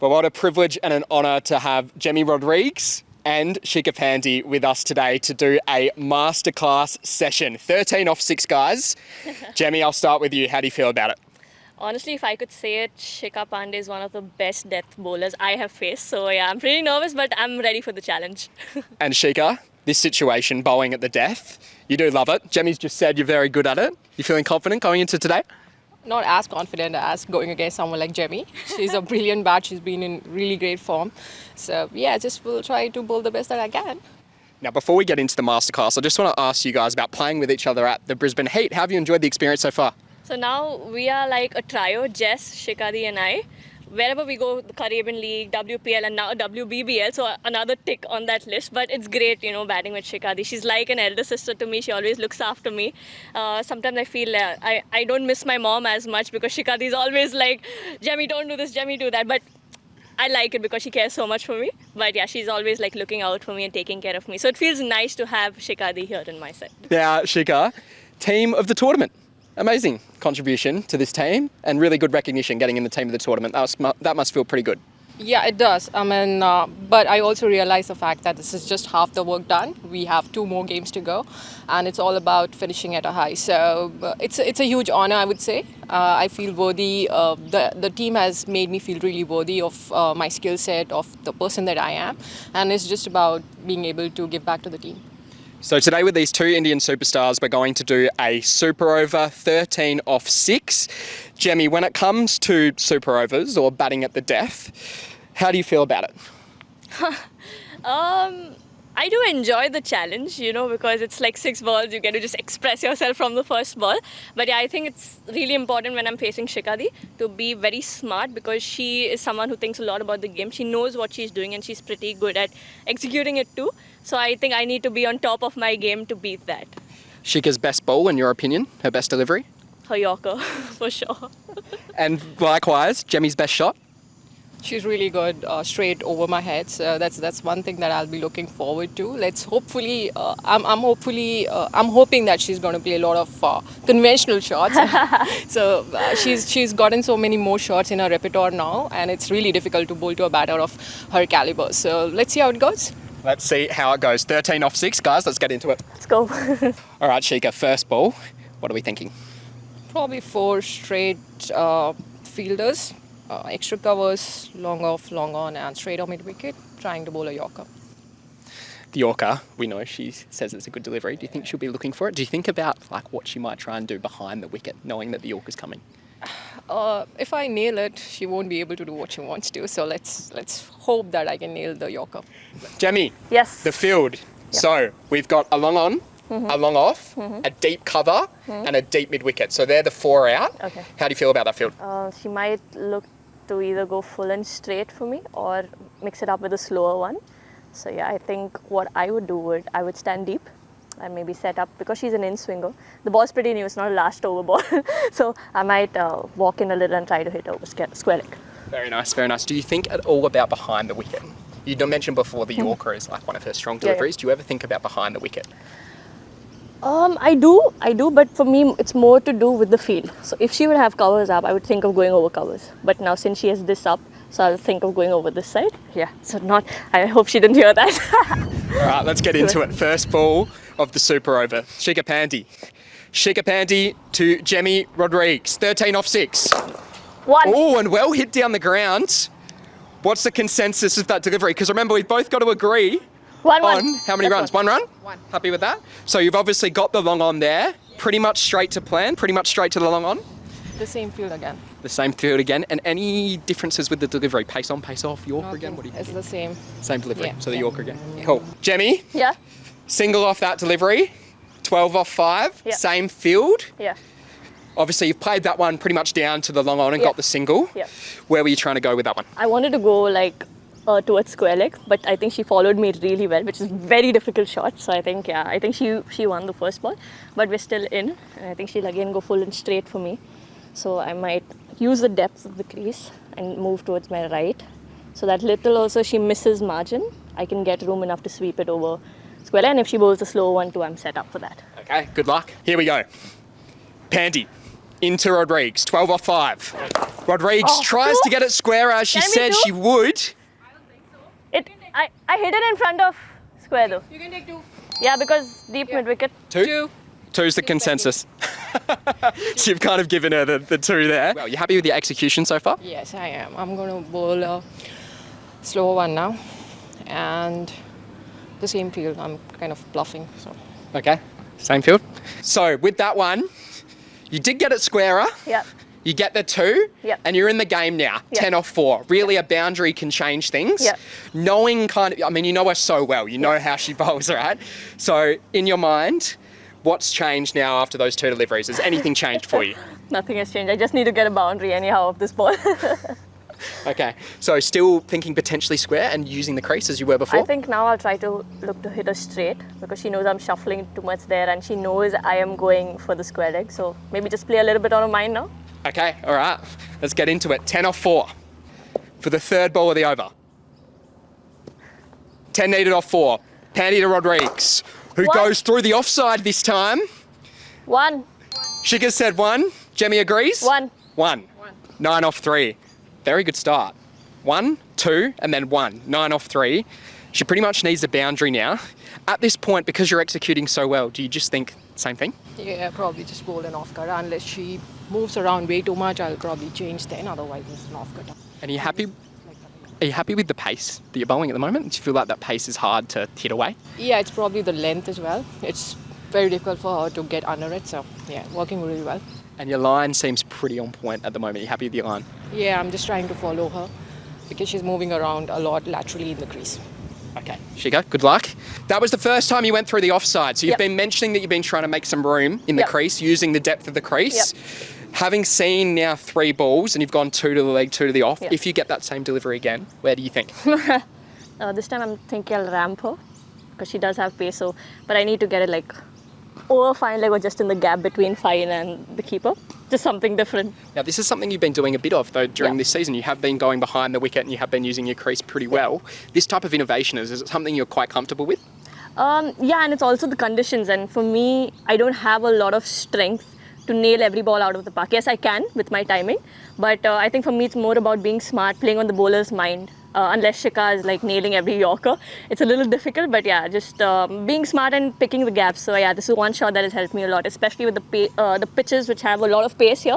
Well, what a privilege and an honour to have Jemimah Rodrigues and Shikha Pandey with us today to do a masterclass session. 13 off 6, guys. Jemi, I'll start with you. How do you feel about it? Honestly, if I could say it, Shikha Pandey is one of the best death bowlers I have faced. So yeah, I'm pretty nervous, but I'm ready for the challenge. And Shikha, this situation, bowling at the death, you do love it. Jemi's just said you're very good at it. You feeling confident going into today? Not as confident as going against someone like Jemi. She's a brilliant bat. She's been in really great form. So yeah, just will try to bowl the best that I can. Now, before we get into the masterclass, I just want to ask you guys about playing with each other at the Brisbane Heat. How have you enjoyed the experience so far? So now we are like a trio, Jess, Shikha and I. Wherever we go, the Caribbean League, WPL and now WBBL, so another tick on that list. But it's great, batting with Shikha. She's like an elder sister to me. She always looks after me. Sometimes I feel I don't miss my mom as much because Shikha is always like, Jemi, don't do this, Jemi, do that. But I like it because she cares so much for me. But yeah, she's always like looking out for me and taking care of me. So it feels nice to have Shikha here in my side. Now, Shikha, team of the tournament. Amazing contribution to this team and really good recognition getting in the team of the tournament. That must feel pretty good. Yeah, it does. I mean, but I also realize the fact that this is just half the work done. We have 2 more games to go, and it's all about finishing at a high. So it's a huge honor, I would say. I feel worthy. The team has made me feel really worthy of my skill set, of the person that I am, and it's just about being able to give back to the team. So today with these 2 Indian superstars, we're going to do a super over 13 off 6. Jemi, when it comes to super overs or batting at the death, how do you feel about it? I do enjoy the challenge, because it's like 6 balls. You get to just express yourself from the first ball. But yeah, I think it's really important when I'm facing Shikha to be very smart because she is someone who thinks a lot about the game. She knows what she's doing and she's pretty good at executing it too. So I think I need to be on top of my game to beat that. Shikha's best ball, in your opinion, her best delivery? Her Yorker, for sure. And likewise, Jemi's best shot? She's really good straight over my head. So that's one thing that I'll be looking forward to. Let's hopefully, I'm hoping that she's going to play a lot of conventional shots. So she's gotten so many more shots in her repertoire now, and it's really difficult to bowl to a batter of her caliber. So let's see how it goes. Let's see how it goes. 13 off 6, guys. Let's get into it. Let's go. All right, Shikha, first ball. What are we thinking? Probably 4 straight fielders. Extra covers, long off, long on, and straight on mid-wicket, trying to bowl a Yorker. The Yorker, we know she says it's a good delivery. Do you think she'll be looking for it? Do you think about what she might try and do behind the wicket, knowing that the Yorker's coming? If I nail it, she won't be able to do what she wants to. So let's hope that I can nail the Yorker. Jemi, yes. The field. Yep. So we've got a long on, a long off, a deep cover, and a deep mid-wicket. So they're the 4 out. Okay. How do you feel about that field? She might look to either go full and straight for me or mix it up with a slower one. So yeah, I think what I would do I would stand deep and maybe set up, because she's an in-swinger. The ball's pretty new, it's not a last over ball. So I might walk in a little and try to hit over square leg. Very nice, very nice. Do you think at all about behind the wicket? You mentioned before the Yorker is like one of her strong deliveries. Yeah. Do you ever think about behind the wicket? I do, but for me, it's more to do with the field. So if she would have covers up, I would think of going over covers. But now since she has this up, so I'll think of going over this side. Yeah, I hope she didn't hear that. All right, let's get into it. First ball of the super over. Shikha Pandey. Shikha Pandey to Jemimah Rodrigues. 13 off 6. 1. Oh, and well hit down the ground. What's the consensus of that delivery? Because remember, we've both got to agree 1. on how many runs? 1 run? 1. Happy with that? So you've obviously got the long on there. Pretty much straight to plan, pretty much straight to the long on. The same field again. The same field again. And any differences with the delivery? Pace on, pace off, Yorker Nothing. again? What do you think? It's the same. Same delivery, Yeah. so the Yorker again. Cool. Jemi, Yeah? single off that delivery, 12 off 5, Yeah. same field. Yeah. Obviously, you've played that one pretty much down to the long on and got the single. Yeah. Where were you trying to go with that one? I wanted to go towards square leg, but I think she followed me really well, which is a very difficult shot. So I think she won the first ball, but we're still in, and I think she'll again go full and straight for me. So I might use the depth of the crease and move towards my right, so that little also she misses margin, I can get room enough to sweep it over square leg, and if she bowls a slow one too, I'm set up for that. Okay, good luck. Here we go. Pandey into Rodrigues, 12 off 5. Rodrigues tries to get it square as she Can we said do? she would. I hit it in front of square though. You can take 2. Yeah, because deep mid wicket. 2. Two's the consensus. So you've kind of given her the 2 there. Well, you happy with the execution so far? Yes, I am. I'm going to bowl a slower one now. And the same field, I'm kind of bluffing. So Okay, same field. So with that one, you did get it squarer. Yep. You get the 2, Yep. and you're in the game now, Yep. 10 off 4. Really, a boundary can change things. Yep. Knowing you know her so well, you know how she bowls, right? So in your mind, what's changed now after those 2 deliveries? Has anything changed for you? Nothing has changed. I just need to get a boundary anyhow of this ball. Okay, so still thinking potentially square and using the crease as you were before? I think now I'll try to look to hit her straight because she knows I'm shuffling too much there and she knows I am going for the square leg. So maybe just play a little bit on her mind now. Okay, all right. Let's get into it. 10 off 4 for the 3rd ball of the over. 10 needed off 4. Pandey to Rodrigues, who One. goes through the offside this time. 1, Shikha said 1. Jemi agrees? 1. 1. 9 off 3. Very good start. 1, 2, and then 1. 9 off 3. She pretty much needs a boundary now. At this point, because you're executing so well, do you just think same thing? yeah, probably just bowl an off cut. Unless she moves around way too much, I'll probably change then. Otherwise, it's an off cut. And are you happy? Are you happy with the pace that you're bowling at the moment? Do you feel like that pace is hard to hit away? Yeah, it's probably the length as well. It's very difficult for her to get under it. So yeah, working really well. And your line seems pretty on point at the moment. Are you happy with your line? Yeah, I'm just trying to follow her because she's moving around a lot laterally in the crease. Okay, Shikha, good luck. That was the first time you went through the offside. So you've Yep. been mentioning that you've been trying to make some room in the Yep. crease, using the depth of the crease. Having seen now 3 balls and you've gone 2 to the leg, 2 to the off, Yep. if you get that same delivery again, where do you think? This time I'm thinking I'll ramp her because she does have pace. So, but I need to get it like over fine leg or just in the gap between fine and the keeper. Just something different. Now, this is something you've been doing a bit of, though, during Yeah. this season. You have been going behind the wicket and you have been using your crease pretty well. This type of innovation, is it something you're quite comfortable with? Yeah, and it's also the conditions. And for me, I don't have a lot of strength to nail every ball out of the park. Yes, I can with my timing, but I think for me it's more about being smart, playing on the bowler's mind. Unless Shikha is like nailing every Yorker, it's a little difficult. But yeah, just being smart and picking the gaps. So yeah, this is one shot that has helped me a lot, especially with the pitches which have a lot of pace here.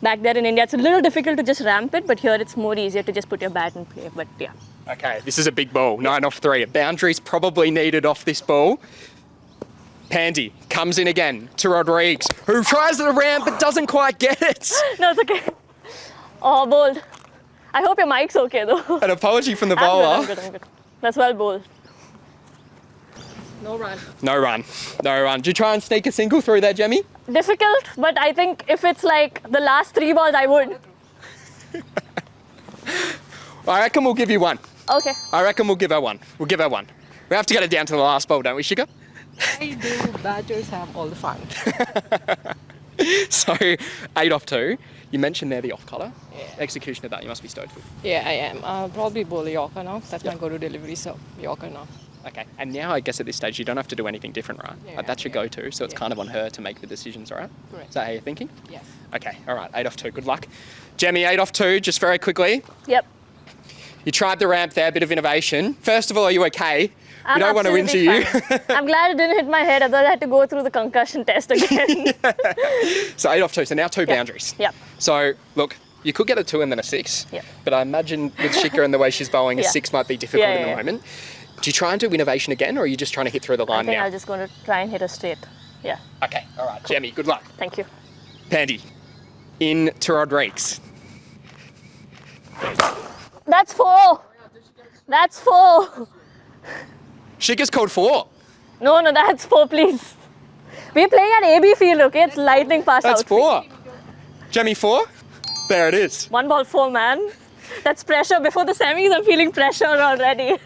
Back there in India, it's a little difficult to just ramp it, but here it's more easier to just put your bat and play. But yeah. Okay, this is a big ball, 9 off 3. A boundary's probably needed off this ball. Pandey comes in again to Rodrigues, who tries the ramp but doesn't quite get it. No, it's okay. Oh, bold. I hope your mic's okay though. An apology from the I'm bowler. good, I'm good. That's well bowled. No run. No run, no run. Do you try and sneak a single through there, Jemi? Difficult, but I think if it's like the last 3 balls, I would. I reckon we'll give you 1. Okay. I reckon we'll give her 1. We'll give her 1. We have to get it down to the last ball, don't we, Shikha? I do. Batters have all the fun. So, 8 off 2. You mentioned there the off colour. Yeah. Execution of that, you must be stoked with. Yeah, I am. I'll probably bowl a Yorker now. That's my go-to delivery, so Yorker now. Okay, and now I guess at this stage you don't have to do anything different, right? Yeah, Like, that's your yeah. go-to, so it's Yeah. kind of on her to make the decisions, all right? Correct. Is that how you're thinking? Yes. Okay, all right, 8 off 2, good luck. Jemi, 8 off 2, just very quickly. Yep. You tried the ramp there, bit of innovation. First of all, are you okay? We I'm don't want to absolutely injure you. fine. I'm glad it didn't hit my head, otherwise I had to go through the concussion test again. So 8 off 2, so now 2 boundaries. Yep. So, look, you could get a 2 and then a 6, Yep. but I imagine with Shikha and the way she's bowling, a Yeah. 6 might be difficult Yeah, in the yeah, yeah. moment. Do you try and do innovation again, or are you just trying to hit through the I line think now? I'm just going to try and hit her straight. Yeah. Okay, all right, Jemi, good luck. Thank you. Pandey, in to Rodrigues. That's 4. That's 4. Shikha's called 4. No, that's 4, please. We're playing at AB field, okay? It's lightning fast That's out. 4. Jemi, 4. There it is. 1 ball 4, man. That's pressure. Before the semis, I'm feeling pressure already.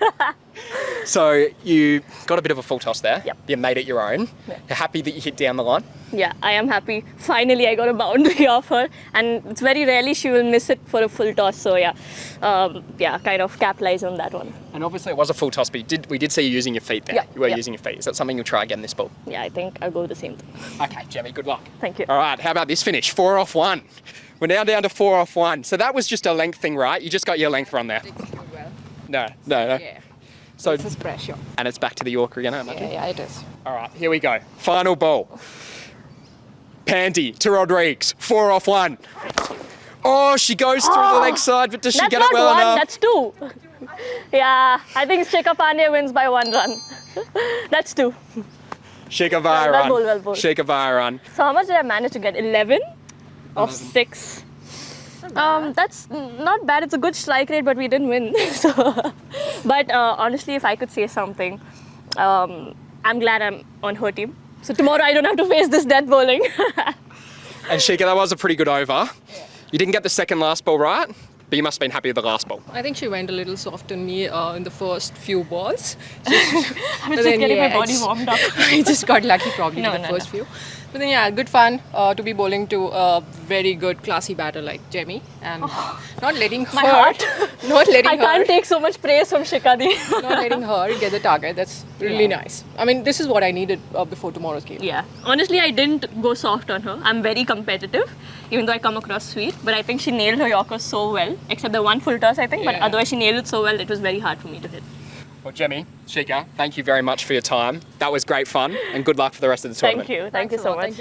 So you got a bit of a full toss there. Yep. You made it your own. Yeah. You're happy that you hit down the line. Yeah, I am happy. Finally, I got a boundary off her, and it's very rarely she will miss it for a full toss. So yeah, kind of capitalize on that one. And obviously it was a full toss, but we did see you using your feet there. Yeah, You were yeah. using your feet. Is that something you'll try again this ball? Yeah, I think I'll go with the same thing. Okay, Jemi, good luck. Thank you. All right, how about this finish? 4 off 1. We're now down to 4 off 1. So that was just a length thing, right? You just got your length run there. No. Yeah. So, This is pressure. and it's back to the Yorker again, I imagine. Yeah, it is. All right, here we go. Final ball. Pandey to Rodrigues. 4 off 1. Oh, she goes through the leg side, but does she That's get not it well one, enough? that's 2. Yeah, I think Shikha Pandey wins by 1 run. That's 2. Shikha Well bowled. Shikha run. So how much did I manage to get? 11 of 6. That's not bad. It's a good strike rate, but we didn't win. But honestly, if I could say something, I'm glad I'm on her team. So tomorrow I don't have to face this death bowling. And Shikha, that was a pretty good over. You didn't get the second last ball right, but you must have been happy with the last ball. I think she went a little soft on me in the first few balls. I was just getting my body warmed up. I just got lucky probably No, in the no, first few. But then yeah, good fun to be bowling to a very good classy batter like Jemi and not letting her, My heart. not letting I her, can't take so much praise from Shikha Di. not letting her get the target. That's really nice. I mean, this is what I needed before tomorrow's game. Yeah. Honestly, I didn't go soft on her. I'm very competitive, even though I come across sweet. But I think she nailed her Yorker so well, except the one full toss, I think. But Yeah. otherwise, she nailed it so well, it was very hard for me to hit. Well, Jemi, Shikha, thank you very much for your time. That was great fun, and good luck for the rest of the tournament. Thank you. Thank you Thanks a so lot. much. Thank you.